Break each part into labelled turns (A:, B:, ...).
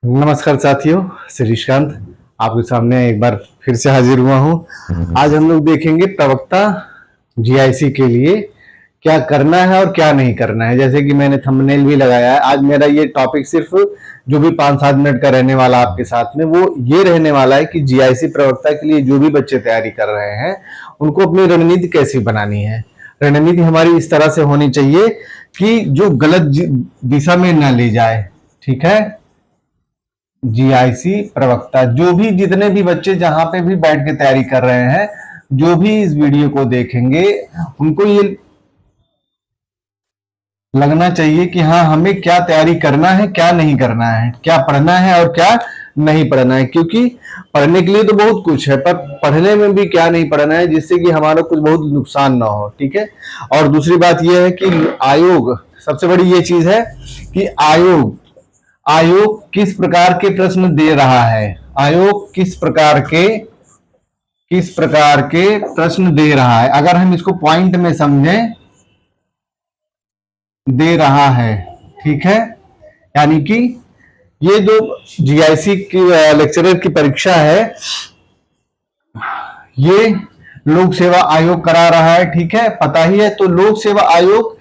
A: नमस्कार साथियों, श्रीकांत आपके सामने एक बार फिर से हाजिर हुआ हूँ। आज हम लोग देखेंगे प्रवक्ता जीआईसी के लिए क्या करना है और क्या नहीं करना है। जैसे कि मैंने थंबनेल भी लगाया है, आज मेरा ये टॉपिक सिर्फ जो भी 5-7 मिनट का रहने वाला आपके साथ में वो ये रहने वाला है कि जीआईसी प्रवक्ता के लिए जो भी बच्चे तैयारी कर रहे हैं उनको अपनी रणनीति कैसी बनानी है। रणनीति हमारी इस तरह से होनी चाहिए कि जो गलत दिशा में न ले जाए। ठीक है, जीआईसी प्रवक्ता जो भी जितने भी बच्चे जहां पे भी बैठ के तैयारी कर रहे हैं, जो भी इस वीडियो को देखेंगे उनको ये लगना चाहिए कि हाँ, हमें क्या तैयारी करना है, क्या नहीं करना है, क्या पढ़ना है और क्या नहीं पढ़ना है। क्योंकि पढ़ने के लिए तो बहुत कुछ है, पर पढ़ने में भी क्या नहीं पढ़ना है जिससे कि हमारा कुछ बहुत नुकसान ना हो। ठीक है, और दूसरी बात यह है कि आयोग, सबसे बड़ी ये चीज है कि आयोग किस प्रकार के प्रश्न दे रहा है। आयोग किस प्रकार के प्रश्न दे रहा है, अगर हम इसको पॉइंट में समझें, दे रहा है। ठीक है, यानी कि ये जो जीआईसी की लेक्चरर की परीक्षा है ये लोक सेवा आयोग करा रहा है। ठीक है, पता ही है। तो लोक सेवा आयोग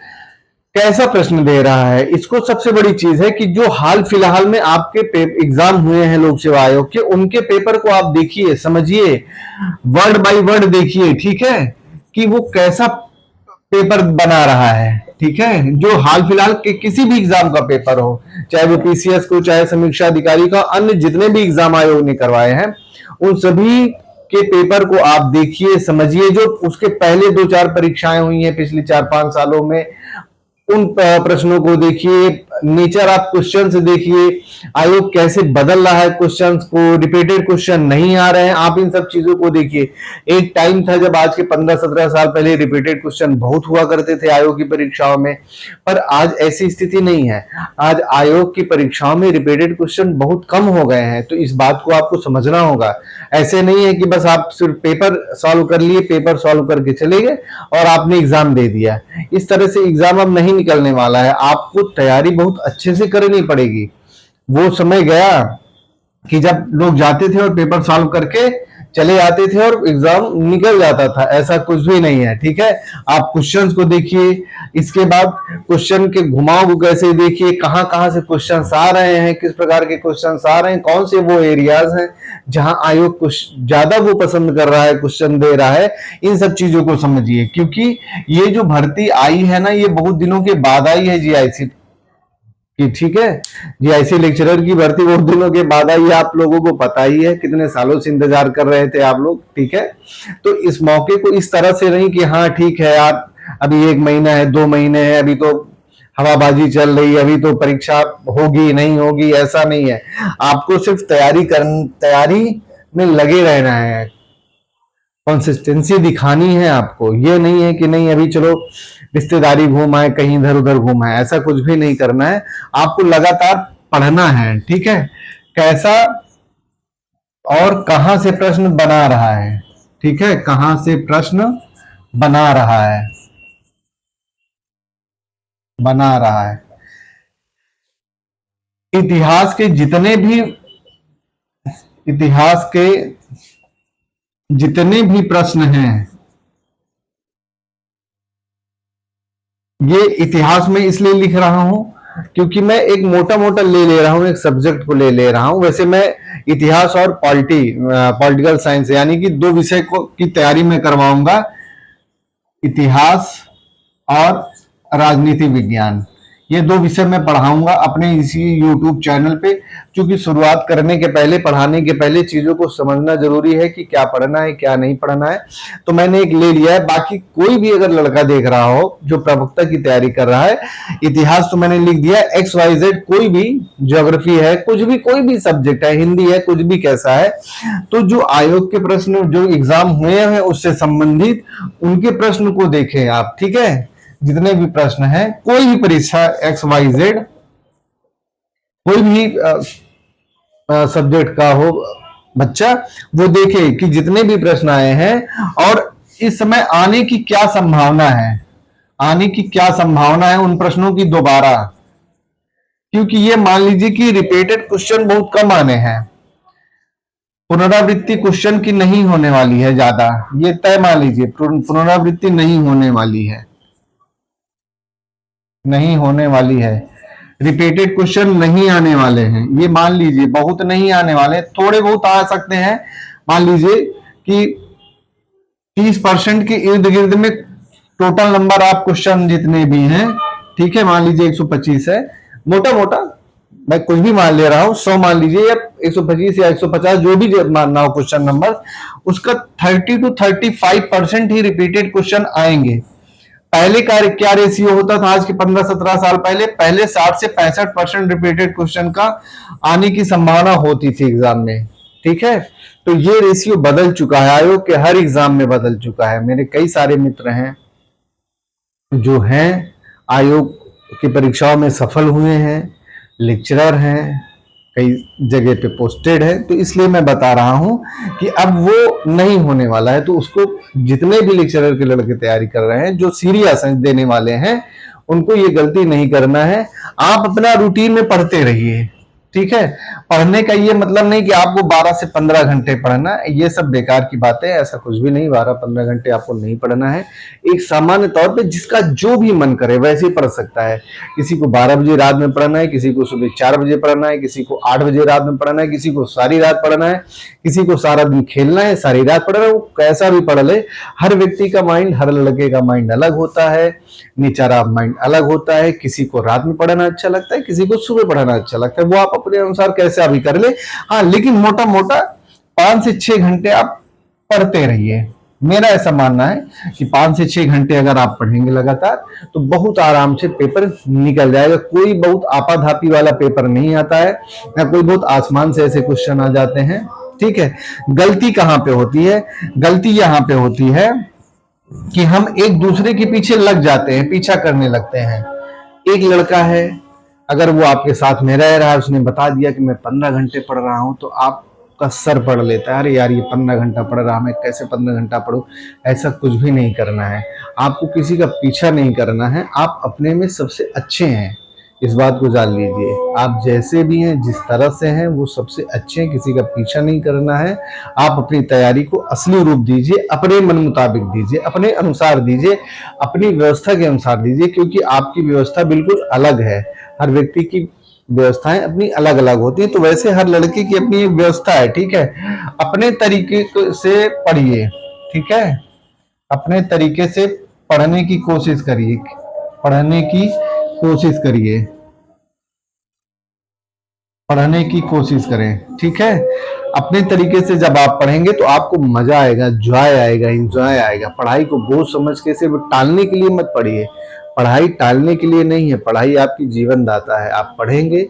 A: कैसा प्रश्न दे रहा है, इसको सबसे बड़ी चीज है कि जो हाल फिलहाल में आपके एग्जाम हुए हैं लोक सेवा आयोग के, उनके पेपर को आप देखिए, समझिए, वर्ड बाय वर्ड देखिए। ठीक है, कि वो कैसा पेपर बना रहा है। ठीक है, जो हाल फिलहाल के किसी भी एग्जाम का पेपर हो, चाहे वो पीसीएस को, चाहे समीक्षा अधिकारी का, अन्य जितने भी एग्जाम आयोग ने करवाए हैं उन सभी के पेपर को आप देखिए, समझिए। जो उसके पहले 2-4 परीक्षाएं हुई हैं पिछले 4-5 सालों में, उन प्रश्नों को देखिए, नेचर ऑफ क्वेश्चन से देखिए, आयोग कैसे बदल रहा है क्वेश्चंस को, रिपीटेड क्वेश्चन नहीं आ रहे हैं, आप इन सब चीजों को देखिए। एक टाइम था जब आज के 15-17 साल पहले रिपीटेड क्वेश्चन बहुत हुआ करते थे आयोग की परीक्षाओं में, पर आज ऐसी स्थिति नहीं है। आज आयोग की परीक्षाओं में रिपीटेड क्वेश्चन बहुत कम हो गए हैं। तो इस बात को आपको समझना होगा। ऐसे नहीं है कि बस आप सिर्फ पेपर सॉल्व कर लिए, पेपर सॉल्व करके चले गए और आपने एग्जाम दे दिया। इस तरह से एग्जाम अब नहीं निकलने वाला है। आपको तैयारी बहुत अच्छे से करनी पड़ेगी। वो समय गया कि जब लोग जाते थे और पेपर सॉल्व करके चले आते थे और एग्जाम निकल जाता था, ऐसा कुछ भी नहीं है। ठीक है, आप क्वेश्चंस को देखिए, इसके बाद क्वेश्चन के घुमाव को कैसे देखिए, कहां कहां से क्वेश्चंस आ रहे हैं, किस प्रकार के क्वेश्चंस आ रहे हैं, कौन से वो एरियाज हैं जहां आयोग कुछ ज्यादा वो पसंद कर रहा है, क्वेश्चन दे रहा है। इन सब चीजों को समझिए, क्योंकि ये जो भर्ती आई है ना, ये बहुत दिनों के बाद आई है जीआईसी की। ठीक है, जीआईसी लेक्चरर की भर्ती बहुत दिनों के बाद आई है, आप लोगों को पता ही है, कितने सालों से इंतजार कर रहे थे आप लोग। ठीक है, तो इस मौके को इस तरह से नहीं कि हाँ ठीक है यार, अभी 1 महीना है, 2 महीने है, अभी तो हवाबाजी चल रही है, अभी तो परीक्षा होगी नहीं होगी, ऐसा नहीं है। आपको सिर्फ तैयारी में लगे रहना है, कंसिस्टेंसी दिखानी है आपको। ये नहीं है कि नहीं अभी चलो रिश्तेदारी घूम आए, कहीं इधर उधर घूम आए, ऐसा कुछ भी नहीं करना है। आपको लगातार पढ़ना है। ठीक है, कैसा और कहां से प्रश्न बना रहा है। ठीक है, कहां से प्रश्न बना रहा है, बना रहा है। इतिहास के जितने भी प्रश्न हैं, ये इतिहास में इसलिए लिख रहा हूं क्योंकि मैं एक मोटा मोटा ले रहा हूं, एक सब्जेक्ट को ले रहा हूं। वैसे मैं इतिहास और पॉलिटिकल साइंस यानी कि 2 विषय को की तैयारी में करवाऊंगा, इतिहास और राजनीति विज्ञान। ये 2 विषय मैं पढ़ाऊंगा अपने इसी यूट्यूब चैनल पे, क्योंकि शुरुआत करने के पहले, पढ़ाने के पहले चीजों को समझना जरूरी है कि क्या पढ़ना है क्या नहीं पढ़ना है। तो मैंने एक ले लिया है। बाकी कोई भी अगर लड़का देख रहा हो जो प्रवक्ता की तैयारी कर रहा है, इतिहास तो मैंने लिख दिया XYZ, कोई भी, ज्योग्राफी है, कुछ भी, कोई भी सब्जेक्ट है, हिंदी है, कुछ भी कैसा है, तो जो आयोग के प्रश्न जो एग्जाम हुए हैं उससे संबंधित उनके प्रश्न को देखें आप। ठीक है, जितने भी प्रश्न हैं, कोई भी परीक्षा XYZ, कोई भी सब्जेक्ट का हो बच्चा, वो देखे कि जितने भी प्रश्न आए हैं और इस समय आने की क्या संभावना है, आने की क्या संभावना है उन प्रश्नों की दोबारा। क्योंकि ये मान लीजिए कि रिपीटेड क्वेश्चन बहुत कम आने हैं, पुनरावृत्ति क्वेश्चन की नहीं होने वाली है ज्यादा, ये तय मान लीजिए पुनरावृत्ति नहीं होने वाली है, नहीं होने वाली है, रिपीटेड क्वेश्चन नहीं आने वाले हैं, ये मान लीजिए बहुत नहीं आने वाले, थोड़े बहुत आ सकते हैं। मान लीजिए कि 30% के इर्द गिर्द में टोटल नंबर ऑफ क्वेश्चन जितने भी हैं, ठीक है, मान लीजिए 125 है, मोटा मोटा मैं कुछ भी मान ले रहा हूं, 100 मान लीजिए या 125 या 150 जो भी मानना हो क्वेश्चन नंबर, उसका 30 to 35% ही रिपीटेड क्वेश्चन आएंगे। पहले का क्या रेशियो होता था, आज के 15-17 साल पहले, पहले 60 से 65% रिपीटेड क्वेश्चन का आने की संभावना होती थी एग्जाम में, ठीक है। तो ये रेशियो बदल चुका है, आयोग के हर एग्जाम में बदल चुका है। मेरे कई सारे मित्र हैं जो हैं आयोग की परीक्षाओं में सफल हुए हैं, लेक्चरर हैं, कई जगह पे पोस्टेड है, तो इसलिए मैं बता रहा हूं कि अब वो नहीं होने वाला है। तो उसको जितने भी लेक्चरर के लड़के तैयारी कर रहे हैं, जो सीरियस देने वाले हैं, उनको ये गलती नहीं करना है। आप अपना रूटीन में पढ़ते रहिए, ठीक है। पढ़ने का ये मतलब नहीं कि आपको 12 से 15 घंटे पढ़ना, ये सब बेकार की बातें, ऐसा कुछ भी नहीं। 12-15 घंटे आपको नहीं पढ़ना है। एक सामान्य तौर पे जिसका जो भी मन करे वैसे ही पढ़ सकता है। किसी को 12 बजे रात में पढ़ना है, किसी को सुबह 4 बजे पढ़ना है, किसी को 8 बजे रात में पढ़ना है, किसी को सारी रात पढ़ना है, किसी को सारा दिन खेलना है, सारी रात पढ़ना है, वो कैसा भी पढ़ ले। हर व्यक्ति का माइंड, हर लड़के का माइंड अलग होता है, नेचर माइंड अलग होता है। किसी को रात में पढ़ना अच्छा लगता है, किसी को सुबह पढ़ना अच्छा लगता है, वो आप अपने अनुसार कैसे भी कर ले। हाँ, लेकिन मोटा मोटा 5 से 6 घंटे आप पढ़ते रहिए। मेरा ऐसा मानना है कि 5 से 6 घंटे अगर आप पढ़ेंगे लगातार, तो बहुत आराम से पेपर निकल जाएगा। कोई बहुत आपाधापी वाला पेपर नहीं आता है, या कोई बहुत आसमान से ऐसे क्वेश्चन आ जाते हैं, ठीक है। गलती कहां पे होती है? गलती यहां पे होती है कि हम एक दूसरे के पीछे लग जाते हैं, पीछा करने लगते हैं। एक लड़का है, अगर वो आपके साथ में रह रहा है, उसने बता दिया कि मैं 15 घंटे पढ़ रहा हूं, तो आपका सर पढ़ लेता है, अरे यार ये 15 घंटा पढ़ रहा, मैं कैसे 15 घंटा पढ़ूं। ऐसा कुछ भी नहीं करना है, आपको किसी का पीछा नहीं करना है। आप अपने में सबसे अच्छे हैं, इस बात को जान लीजिए। आप जैसे भी हैं, जिस तरह से हैं, वो सबसे अच्छे हैं, किसी का पीछा नहीं करना है। आप अपनी तैयारी को असली रूप दीजिए, अपने मन मुताबिक दीजिए, अपने अनुसार दीजिए, अपनी व्यवस्था के अनुसार दीजिए, क्योंकि आपकी व्यवस्था बिल्कुल अलग है। हर व्यक्ति की व्यवस्थाएं अपनी अलग अलग होती है, तो वैसे हर लड़के की अपनी एक व्यवस्था है, ठीक है। अपने तरीके से पढ़िए, ठीक है, अपने तरीके से पढ़ने की कोशिश करिए, पढ़ने की कोशिश करिए, पढ़ने की कोशिश करें, ठीक है। अपने तरीके से जब आप पढ़ेंगे तो आपको मजा आएगा, जॉय आएगा, इंजॉय आएगा। पढ़ाई को बोझ समझ के सिर्फ टालने के लिए मत पढ़िए, पढ़ाई टालने के लिए नहीं है, पढ़ाई आपकी जीवन दाता है। आप पढ़ेंगे,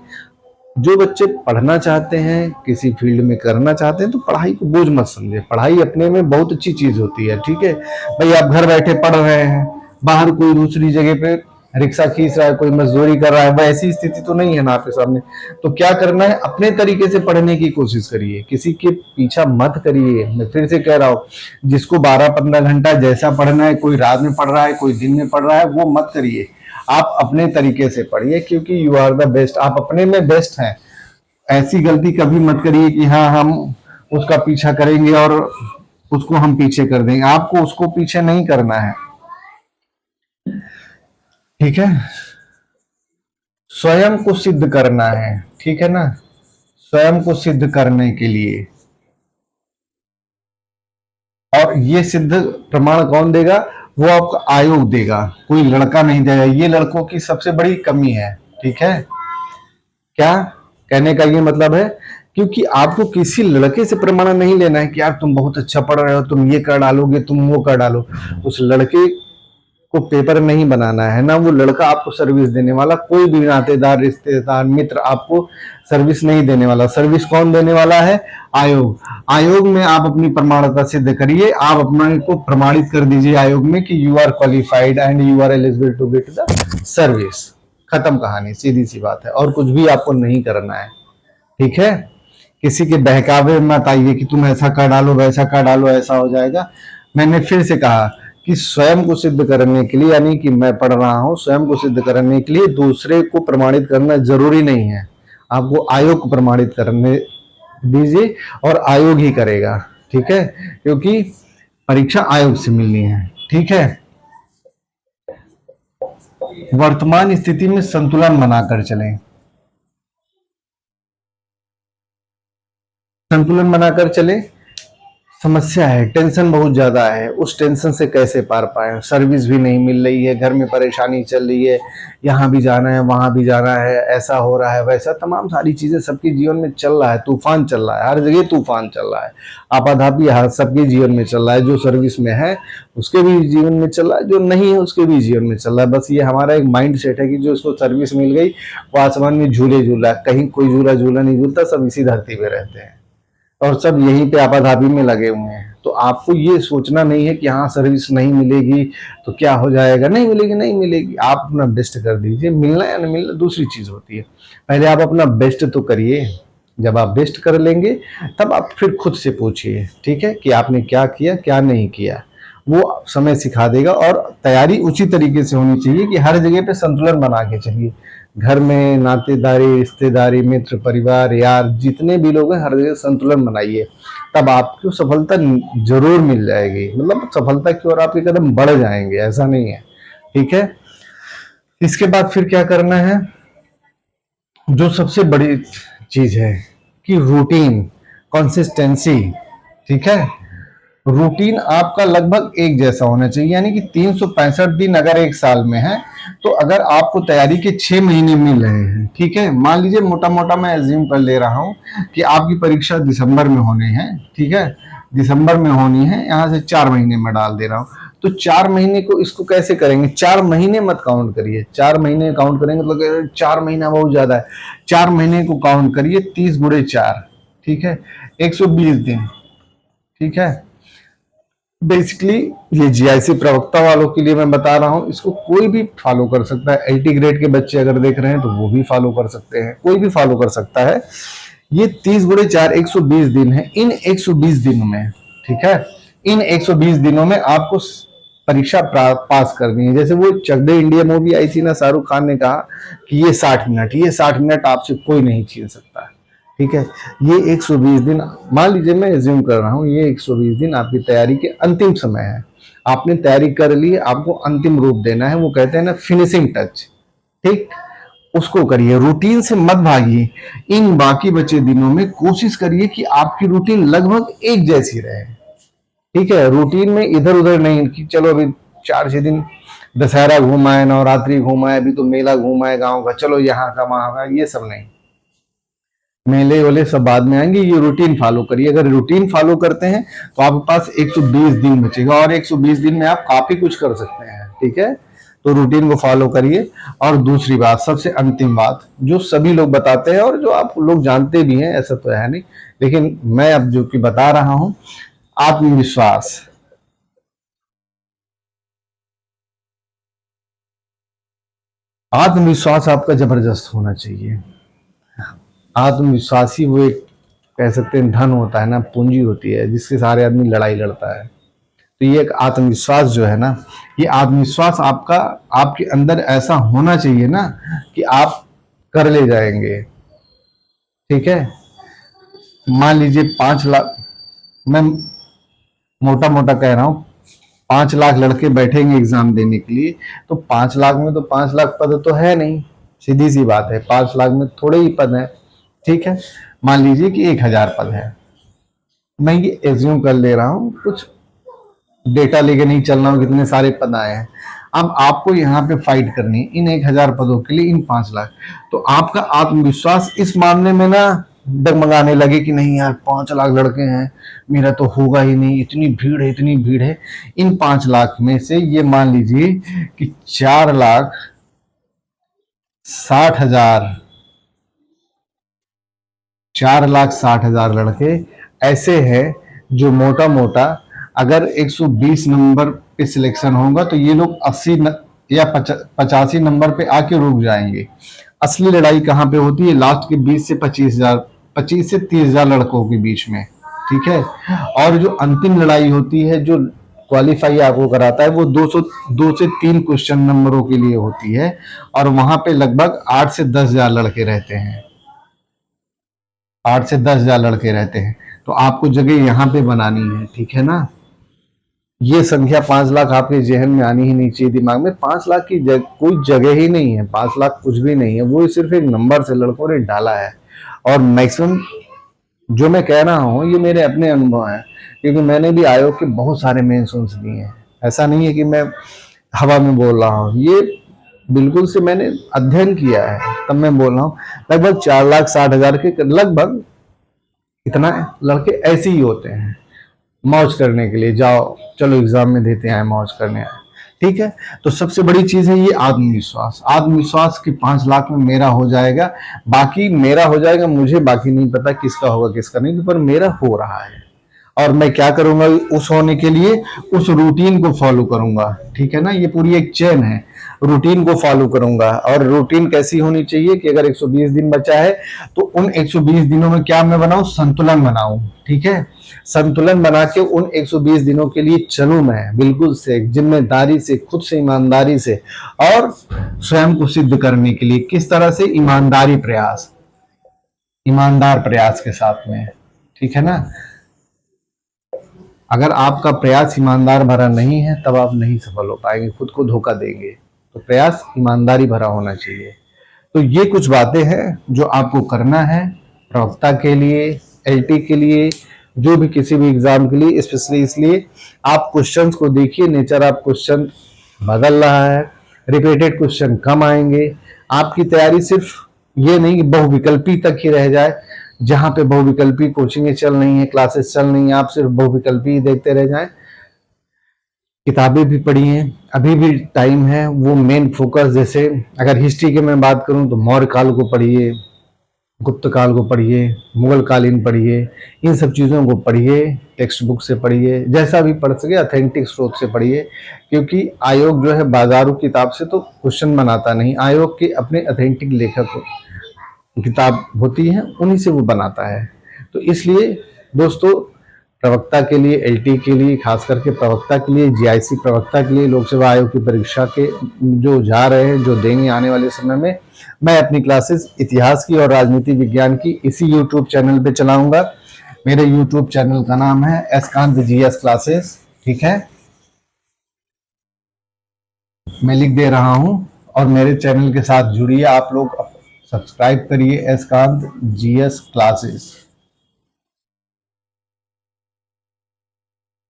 A: जो बच्चे पढ़ना चाहते हैं, किसी फील्ड में करना चाहते हैं, तो पढ़ाई को बोझ मत समझे। पढ़ाई अपने में बहुत अच्छी चीज होती है, ठीक है। भाई आप घर बैठे पढ़ रहे हैं, बाहर कोई दूसरी जगह पे रिक्शा खींच रहा है, कोई मजदूरी कर रहा है, वैसी स्थिति तो नहीं है ना आपके सामने। तो क्या करना है, अपने तरीके से पढ़ने की कोशिश करिए, किसी के पीछा मत करिए। मैं फिर से कह रहा हूं, जिसको 12-15 घंटा जैसा पढ़ना है, कोई रात में पढ़ रहा है, कोई दिन में पढ़ रहा है, वो मत करिए। आप अपने तरीके से पढ़िए, क्योंकि यू आर द बेस्ट, आप अपने में बेस्ट हैं। ऐसी गलती कभी मत करिए कि हाँ हम उसका पीछा करेंगे और उसको हम पीछे कर देंगे। आपको उसको पीछे नहीं करना है, ठीक है। स्वयं को सिद्ध करना है, ठीक है ना। स्वयं को सिद्ध करने के लिए, और ये सिद्ध प्रमाण कौन देगा? वो आपका आयोग देगा, कोई लड़का नहीं देगा। ये लड़कों की सबसे बड़ी कमी है, ठीक है। क्या कहने का ये मतलब है, क्योंकि आपको किसी लड़के से प्रमाण नहीं लेना है कि यार तुम बहुत अच्छा पढ़ रहे हो, तुम ये कर डालोगे, तुम वो कर डालो। उस लड़के को पेपर नहीं बनाना है ना, वो लड़का आपको सर्विस देने वाला। कोई भी नातेदार, रिश्तेदार, मित्र आपको सर्विस नहीं देने वाला। सर्विस कौन देने वाला है? आयोग। आयोग में आप अपनी प्रमाणता सिद्ध करिए, आप अपने को प्रमाणित कर दीजिए आयोग में कि you are qualified and you are eligible to get the service. खत्म कहानी, सीधी सी बात है, और कुछ भी आपको नहीं करना है, ठीक है। किसी के बहकावे मत आइए कि तुम ऐसा कर डालो, वैसा कर डालो, ऐसा हो जाएगा। मैंने फिर से कहा कि स्वयं को सिद्ध करने के लिए, यानी कि मैं पढ़ रहा हूं, स्वयं को सिद्ध करने के लिए दूसरे को प्रमाणित करना जरूरी नहीं है। आपको आयोग को प्रमाणित करने दीजिए और आयोग ही करेगा, ठीक है, क्योंकि परीक्षा आयोग से मिलनी है, ठीक है। वर्तमान स्थिति में संतुलन बनाकर चलें। संतुलन बनाकर चले, समस्या है, टेंशन बहुत ज्यादा है, उस टेंशन से कैसे पार पाए। सर्विस भी नहीं मिल रही है, घर में परेशानी चल रही है, यहाँ भी जाना है वहां भी जाना है, ऐसा हो रहा है वैसा, तमाम सारी चीजें सबके जीवन में चल रहा है, तूफान चल रहा है, हर जगह तूफान चल रहा है, आपाधापी सबके जीवन में चल रहा है। जो सर्विस में है उसके भी जीवन में चल रहा है, जो नहीं है उसके भी जीवन में चल रहा है। बस ये हमारा एक माइंड सेट है कि जो उसको सर्विस मिल गई वो आसमान में झूले झूल रहा है, कहीं कोई झूला झूला नहीं झूलता, सब इसी धरती पे रहते हैं और सब यहीं पे आपाधापी में लगे हुए हैं। तो आपको ये सोचना नहीं है कि हाँ सर्विस नहीं मिलेगी तो क्या हो जाएगा, नहीं मिलेगी, नहीं मिलेगी, आप अपना बेस्ट कर दीजिए। मिलना या नहीं मिलना दूसरी चीज होती है, पहले आप अपना बेस्ट तो करिए। जब आप बेस्ट कर लेंगे तब आप फिर खुद से पूछिए, ठीक है, कि आपने क्या किया क्या नहीं किया, वो समय सिखा देगा। और तैयारी उसी तरीके से होनी चाहिए कि हर जगह पे संतुलन बना के चलिए। घर में नातेदारी, रिश्तेदारी, मित्र, परिवार, यार, जितने भी लोग हैं हर जगह संतुलन बनाइए, तब आपको सफलता जरूर मिल जाएगी। मतलब सफलता की ओर आपके कदम बढ़ जाएंगे, ऐसा नहीं है, ठीक है। इसके बाद फिर क्या करना है, जो सबसे बड़ी चीज है कि रूटीन, कंसिस्टेंसी, ठीक है। रूटीन आपका लगभग एक जैसा होना चाहिए, यानी कि 365 दिन अगर एक साल में है तो अगर आपको तैयारी के 6 महीने मिल रहे हैं, ठीक है, मान लीजिए मोटा मोटा मैं एज्यूम कर ले रहा हूं कि आपकी परीक्षा दिसंबर में होने हैं, ठीक है, दिसंबर में होनी है, यहां से 4 महीने में डाल दे रहा हूं। तो 4 महीने को इसको कैसे करेंगे, 4 महीने मत काउंट करिए, 4 महीने काउंट करेंगे मतलब 4 महीना बहुत ज्यादा है। 4 महीने को काउंट करिए, 30 गुणे 4, ठीक है, 120 दिन, ठीक है। बेसिकली ये जीआईसी प्रवक्ता वालों के लिए मैं बता रहा हूं, इसको कोई भी फॉलो कर सकता है। एलटी ग्रेड के बच्चे अगर देख रहे हैं तो वो भी फॉलो कर सकते हैं, कोई भी फॉलो कर सकता है। ये 30 गुणे 4 120 दिन है। इन 120 दिनों में, ठीक है, इन 120 दिनों में आपको परीक्षा पास करनी है। जैसे वो चक दे इंडिया मूवी आई थी ना, शाहरुख खान ने कहा कि ये 60 मिनट, ये 60 मिनट आपसे कोई नहीं छीन सकता, ठीक है। ये 120 दिन मान लीजिए, मैं एज्यूम कर रहा हूं, ये 120 दिन आपकी तैयारी के अंतिम समय है। आपने तैयारी कर ली, आपको अंतिम रूप देना है, वो कहते हैं ना फिनिशिंग टच, ठीक, उसको करिए। रूटीन से मत भागिए। इन बाकी बचे दिनों में कोशिश करिए कि आपकी रूटीन लगभग एक जैसी रहे, ठीक है। रूटीन में इधर उधर नहीं कि चलो अभी 4-6 दिन दशहरा घूमा है, नवरात्रि घूमा है, अभी तो मेला घूमा है गांव का, चलो यहाँ का वहां का, ये सब नहीं, मेले वाले सब बाद में आएंगे। ये रूटीन फॉलो करिए। अगर रूटीन फॉलो करते हैं तो आपके पास 120 दिन बचेगा और 120 दिन में आप काफी कुछ कर सकते हैं, ठीक है। तो रूटीन को फॉलो करिए। और दूसरी बात, सबसे अंतिम बात, जो सभी लोग बताते हैं और जो आप लोग जानते भी हैं, ऐसा तो है नहीं, लेकिन मैं अब जो कि बता रहा हूं, आत्मविश्वास। आत्मविश्वास आपका जबरदस्त होना चाहिए। आत्मविश्वास ही वो एक कह सकते हैं धन होता है ना, पूंजी होती है जिसके सारे आदमी लड़ाई लड़ता है। तो ये एक आत्मविश्वास जो है ना, ये आत्मविश्वास आपका आपके अंदर ऐसा होना चाहिए ना कि आप कर ले जाएंगे, ठीक है। मान लीजिए 5 लाख, मैं मोटा मोटा कह रहा हूं, 5 लाख लड़के बैठेंगे एग्जाम देने के लिए, तो 5 लाख में तो 5 लाख पद तो है नहीं, सीधी सी बात है, 5 लाख में थोड़े ही पद है, ठीक है। मान लीजिए कि 1000 पद है, मैं ये एज्यूम कर ले रहा हूं, कुछ डेटा लेके नहीं चल रहा हूं कितने सारे पद आए हैं। अब आपको यहाँ पे फाइट करनी है इन 1000 पदों के लिए, इन 5 लाख। तो आपका आत्मविश्वास इस मामले में ना डगमगाने लगे कि नहीं यार 5 लाख लड़के हैं, मेरा तो होगा ही नहीं, इतनी भीड़ है, इतनी भीड़ है। इन 5 लाख में से ये मान लीजिए कि 4,60,000 4,60,000 लड़के ऐसे हैं जो मोटा मोटा अगर 120 नंबर पे सिलेक्शन होगा तो ये लोग 80 या 85 नंबर पे आके रुक जाएंगे। असली लड़ाई कहाँ पे होती है, लास्ट के 20 से 25,000, 25 से 30,000 लड़कों के बीच में, ठीक है। और जो अंतिम लड़ाई होती है, जो क्वालिफाई आपको कराता है वो 2 से 3 क्वेश्चन नंबरों के लिए होती है, और वहां पे लगभग 8 से 10,000 लड़के रहते हैं। 8 से 10,000 लड़के रहते हैं, तो आपको जगह यहाँ पे बनानी है, ठीक है ना। ये संख्या 5 लाख आपके जहन में आनी ही नहीं चाहिए दिमाग में। 5 लाख की कोई जगह ही नहीं है, 5 लाख कुछ भी नहीं है, वो सिर्फ एक नंबर से लड़कों ने डाला है। और मैक्सिमम जो मैं कह रहा हूँ ये मेरे अपने अनुभव हैं, क्योंकि मैंने भी आयोग के बहुत सारे मेंशंस दिए हैं। ऐसा नहीं है कि मैं हवा में बोल रहा हूँ, ये बिल्कुल से मैंने अध्ययन किया है, तब मैं बोल रहा हूँ। लगभग 4,60,000 के लगभग इतना लड़के ऐसे ही होते हैं, मौज करने के लिए, जाओ चलो एग्जाम में देते हैं, मौज करने आए, ठीक है। तो सबसे बड़ी चीज है ये आत्मविश्वास। आत्मविश्वास कि 5 लाख में मेरा हो जाएगा, बाकी मेरा हो जाएगा, मुझे बाकी नहीं पता किसका होगा किसका नहीं, पर मेरा हो रहा है। और मैं क्या करूंगा उस होने के लिए, उस रूटीन को फॉलो करूंगा, ठीक है ना। ये पूरी एक चेन है, रूटीन को फॉलो करूंगा। और रूटीन कैसी होनी चाहिए कि अगर 120 दिन बचा है तो उन 120 दिनों में क्या मैं बनाऊं, संतुलन बनाऊं, ठीक है। संतुलन बना के उन 120 दिनों के लिए चलूं मैं बिल्कुल से जिम्मेदारी से, खुद से ईमानदारी से, और स्वयं को सिद्ध करने के लिए किस तरह से, ईमानदारी प्रयास, ईमानदार प्रयास के साथ में, ठीक है ना। अगर आपका प्रयास ईमानदार भरा नहीं है तब आप नहीं सफल हो पाएंगे, खुद को धोखा देंगे। तो प्रयास ईमानदारी भरा होना चाहिए। तो ये कुछ बातें हैं जो आपको करना है प्रवक्ता के लिए, एलटी के लिए, जो भी किसी भी एग्जाम के लिए, स्पेशली इसलिए आप क्वेश्चंस को देखिए, नेचर ऑफ क्वेश्चन बदल रहा है, रिपीटेड क्वेश्चन कम आएंगे। आपकी तैयारी सिर्फ ये नहीं कि बहुविकल्पी तक ही रह जाए, जहां पे बहुविकल्पी कोचिंगें चल रही हैं, क्लासेस चल रही हैं, आप सिर्फ बहुविकल्पी ही देखते रह जाएं। किताबें भी पढ़ी हैं, अभी भी टाइम है। वो मेन फोकस, जैसे अगर हिस्ट्री की मैं बात करूं तो मौर्य काल को पढ़िए, गुप्त काल को पढ़िए, मुगल कालीन पढ़िए, इन सब चीज़ों को पढ़िए, टेक्स्ट बुक से पढ़िए, जैसा भी पढ़ सके अथेंटिक स्रोत से पढ़िए। क्योंकि आयोग जो है बाजारू किताब से तो क्वेश्चन बनाता नहीं, आयोग के अपने अथेंटिक लेखक किताब होती है, उन्हीं से वो बनाता है। तो इसलिए दोस्तों, प्रवक्ता के लिए, एलटी के लिए, खास करके प्रवक्ता के लिए, जीआईसी प्रवक्ता के लिए, लोक सेवा आयोग की परीक्षा के जो जा रहे हैं, जो देंगे आने वाले समय में, मैं अपनी क्लासेस इतिहास की और राजनीति विज्ञान की इसी यूट्यूब चैनल पे चलाऊंगा। मेरे यूट्यूब चैनल का नाम है एसकांत जीएस क्लासेस, ठीक है, मैं लिख दे रहा हूं। और मेरे चैनल के साथ जुड़िए, आप लोग सब्सक्राइब करिए एसकांत जीएस क्लासेस,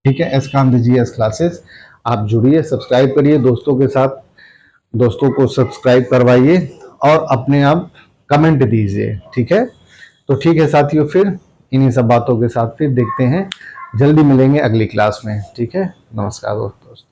A: ठीक है, एसकांत जीएस क्लासेस। आप जुड़िए, सब्सक्राइब करिए, दोस्तों के साथ, दोस्तों को सब्सक्राइब करवाइए और अपने आप कमेंट दीजिए, ठीक है। तो ठीक है साथियों, फिर इन्हीं सब बातों के साथ फिर देखते हैं, जल्दी मिलेंगे अगली क्लास में, ठीक है। नमस्कार दोस्तों।